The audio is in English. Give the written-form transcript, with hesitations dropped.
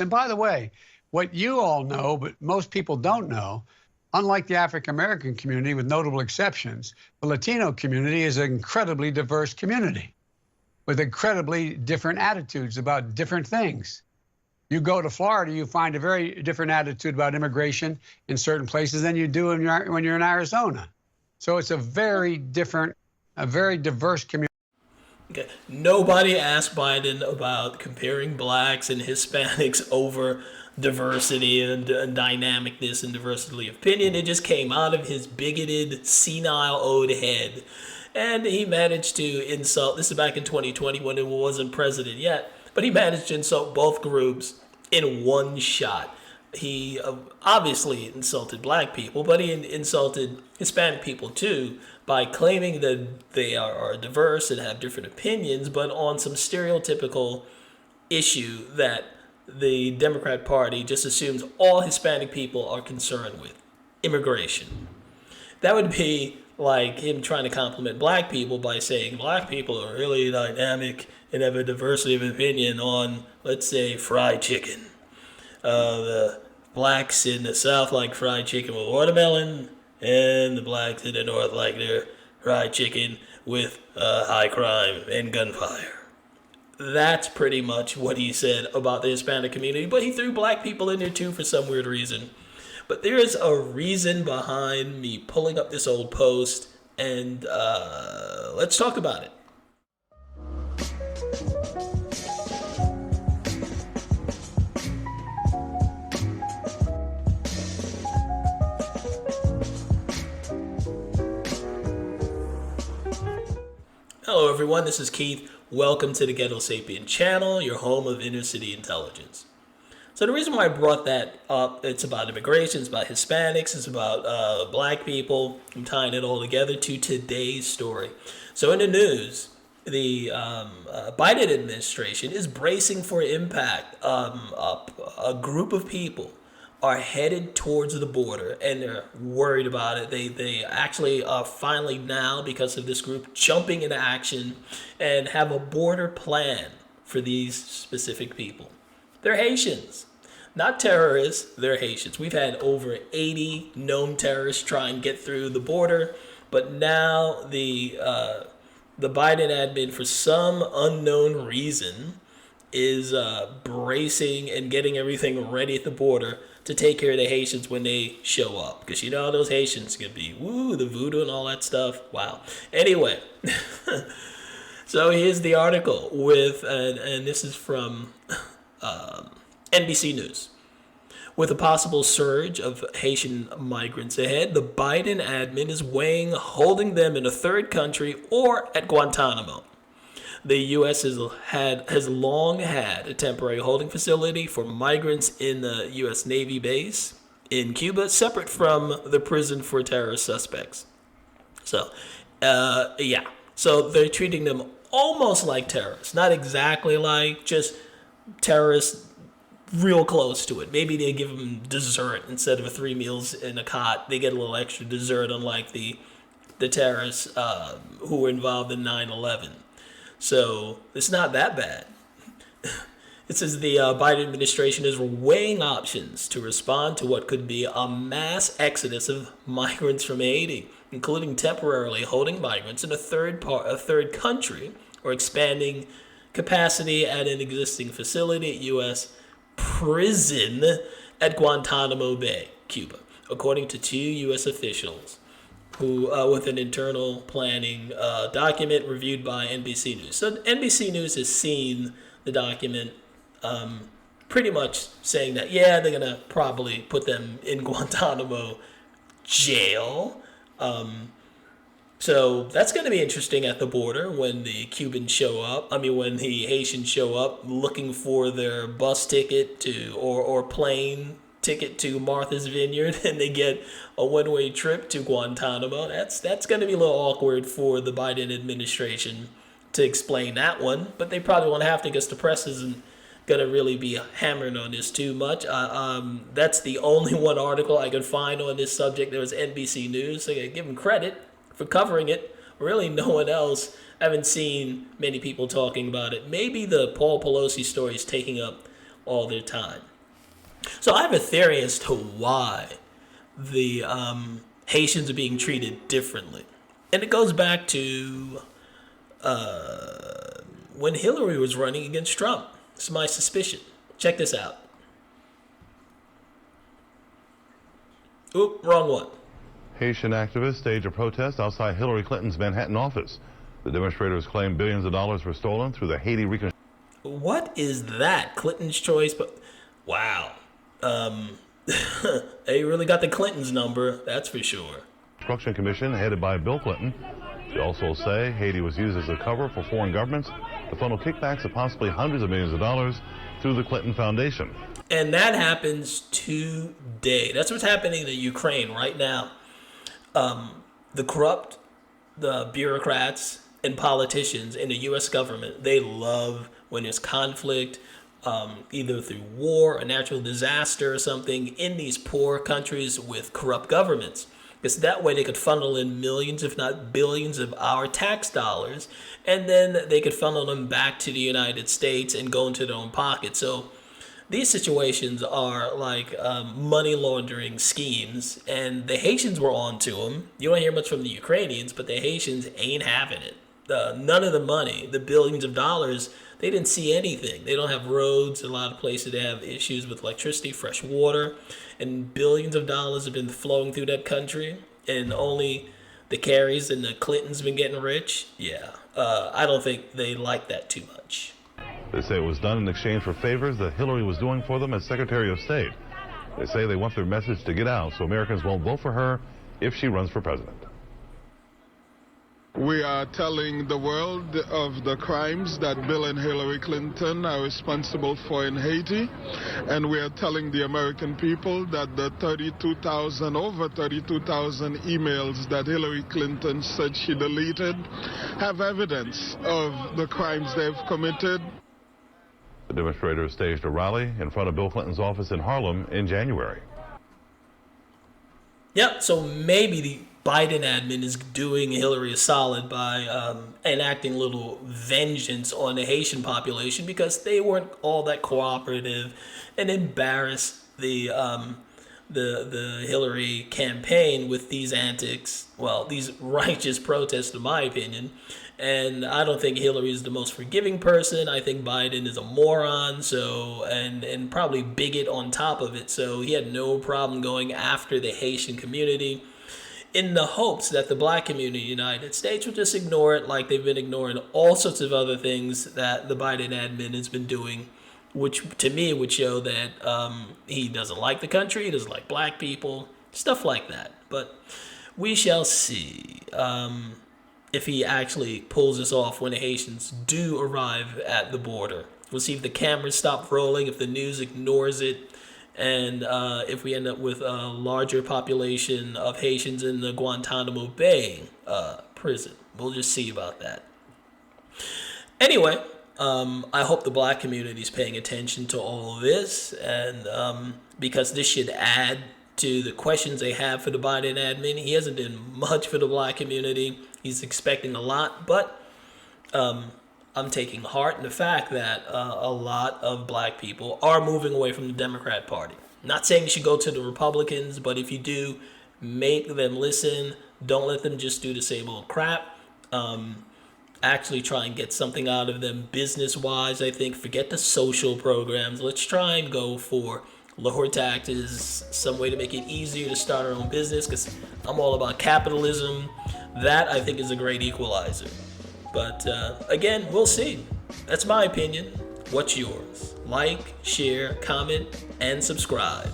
And by the way, what you all know, but most people don't know, unlike the African American community, with notable exceptions, the Latino community is an incredibly diverse community with incredibly different attitudes about different things. You go to Florida, you find a very different attitude about immigration in certain places than you do when you're in Arizona. So it's a very different, a very diverse community. Okay. Nobody asked Biden about comparing blacks and Hispanics over diversity and dynamicness and diversity of opinion. It just came out of his bigoted, senile old head. And he managed to insult, this is back in 2020 when he wasn't president yet, but he managed to insult both groups in one shot. He obviously insulted black people, but he insulted Hispanic people too by claiming that they are diverse and have different opinions, but on some stereotypical issue that the Democrat Party just assumes all Hispanic people are concerned with: immigration. That would be like him trying to compliment black people by saying black people are really dynamic and have a diversity of opinion on, let's say, fried chicken. The blacks in the South like fried chicken with watermelon, and the blacks in the North like their fried chicken with high crime and gunfire. That's pretty much what he said about the Hispanic community, but he threw black people in there too for some weird reason. But there is a reason behind me pulling up this old post, and let's talk about it. Hello everyone, this is Keith. Welcome to the Ghetto Sapien channel, your home of inner city intelligence. So the reason why I brought that up, it's about immigration, it's about Hispanics, it's about black people. I'm tying it all together to today's story. So in the news, the Biden administration is bracing for impact. A group of people are headed towards the border and they're worried about it. They actually are finally now, because of this group, jumping into action and have a border plan for these specific people. They're Haitians. Not terrorists, they're Haitians. We've had over 80 known terrorists try and get through the border, but now the Biden admin, for some unknown reason, is bracing and getting everything ready at the border to take care of the Haitians when they show up. Because you know how those Haitians can be. Woo, the voodoo and all that stuff. Wow. Anyway, so here's the article with, and this is from NBC News. With a possible surge of Haitian migrants ahead, the Biden admin is weighing holding them in a third country or at Guantanamo. The U.S. has long had a temporary holding facility for migrants in the U.S. Navy base in Cuba, separate from the prison for terrorist suspects. So, so they're treating them almost like terrorists. Not exactly like, just terrorists real close to it. Maybe they give them dessert instead of 3 meals in a cot. They get a little extra dessert, unlike the terrorists who were involved in 9/11. So it's not that bad. It says the Biden administration is weighing options to respond to what could be a mass exodus of migrants from Haiti, including temporarily holding migrants in a third country or expanding capacity at an existing facility at U.S. prison at Guantanamo Bay, Cuba, according to 2 U.S. officials who, with an internal planning document reviewed by NBC News. So NBC News has seen the document, pretty much saying that, yeah, they're going to probably put them in Guantanamo jail. So that's going to be interesting at the border when the Cubans show up. When the Haitians show up looking for their bus ticket or plane ticket to Martha's Vineyard, and they get a one-way trip to Guantanamo. That's going to be a little awkward for the Biden administration to explain that one, but they probably won't have to because the press isn't going to really be hammering on this too much. That's the only one article I could find on this subject. There was NBC News, so I give them credit for covering it. Really, no one else. I haven't seen many people talking about it. Maybe the Paul Pelosi story is taking up all their time. So I have a theory as to why the Haitians are being treated differently. And it goes back to when Hillary was running against Trump. It's my suspicion. Check this out. Oop, wrong one. Haitian activists staged a protest outside Hillary Clinton's Manhattan office. The demonstrators claim billions of dollars were stolen through the Haiti reconstruction. What is that? Clinton's choice? But wow. They really got the Clintons number, that's for sure. Commission headed by Bill Clinton. They also say Haiti was used as a cover for foreign governments to funnel kickbacks of possibly hundreds of millions of dollars through the Clinton Foundation. And that happens today. That's what's happening in Ukraine right now. The corrupt, the bureaucrats and politicians in the U.S. government, they love when there's conflict, either through war, a natural disaster or something, in these poor countries with corrupt governments. Because that way they could funnel in millions, if not billions, of our tax dollars, and then they could funnel them back to the United States and go into their own pocket. So these situations are like money laundering schemes, and the Haitians were on to them. You don't hear much from the Ukrainians, but the Haitians ain't having it. None of the money, the billions of dollars, they didn't see anything. They don't have roads. A lot of places they have issues with electricity, fresh water, and billions of dollars have been flowing through that country, and only the Kerrys and the Clintons been getting rich. Yeah, I don't think they like that too much. They say it was done in exchange for favors that Hillary was doing for them as Secretary of State. They say they want their message to get out so Americans won't vote for her if she runs for president. We are telling the world of the crimes that Bill and Hillary Clinton are responsible for in Haiti, and we are telling the American people that the over 32,000 emails that Hillary Clinton said she deleted have evidence of the crimes they've committed. The demonstrators staged a rally in front of Bill Clinton's office in Harlem in January. Yep, so maybe the Biden admin is doing Hillary a solid by enacting a little vengeance on the Haitian population because they weren't all that cooperative and embarrassed the Hillary campaign with these antics. Well, these righteous protests, in my opinion. And I don't think Hillary is the most forgiving person. I think Biden is a moron, and probably bigot on top of it. So he had no problem going after the Haitian community in the hopes that the black community in the United States would just ignore it like they've been ignoring all sorts of other things that the Biden admin has been doing, which to me would show that he doesn't like the country, he doesn't like black people, stuff like that. But we shall see if he actually pulls this off when the Haitians do arrive at the border. We'll see if the cameras stop rolling, if the news ignores it, and if we end up with a larger population of Haitians in the Guantanamo Bay prison. We'll just see about that. Anyway, I hope the black community is paying attention to all of this, and because this should add to the questions they have for the Biden admin. He hasn't done much for the black community. He's expecting a lot, but I'm taking heart in the fact that a lot of black people are moving away from the Democrat Party. Not saying you should go to the Republicans, but if you do, make them listen. Don't let them just do the same old crap. Actually try and get something out of them business-wise, I think. Forget the social programs. Let's try and go for lower taxes, some way to make it easier to start our own business, because I'm all about capitalism. That, I think, is a great equalizer. But again, we'll see. That's my opinion. What's yours? Like, share, comment, and subscribe.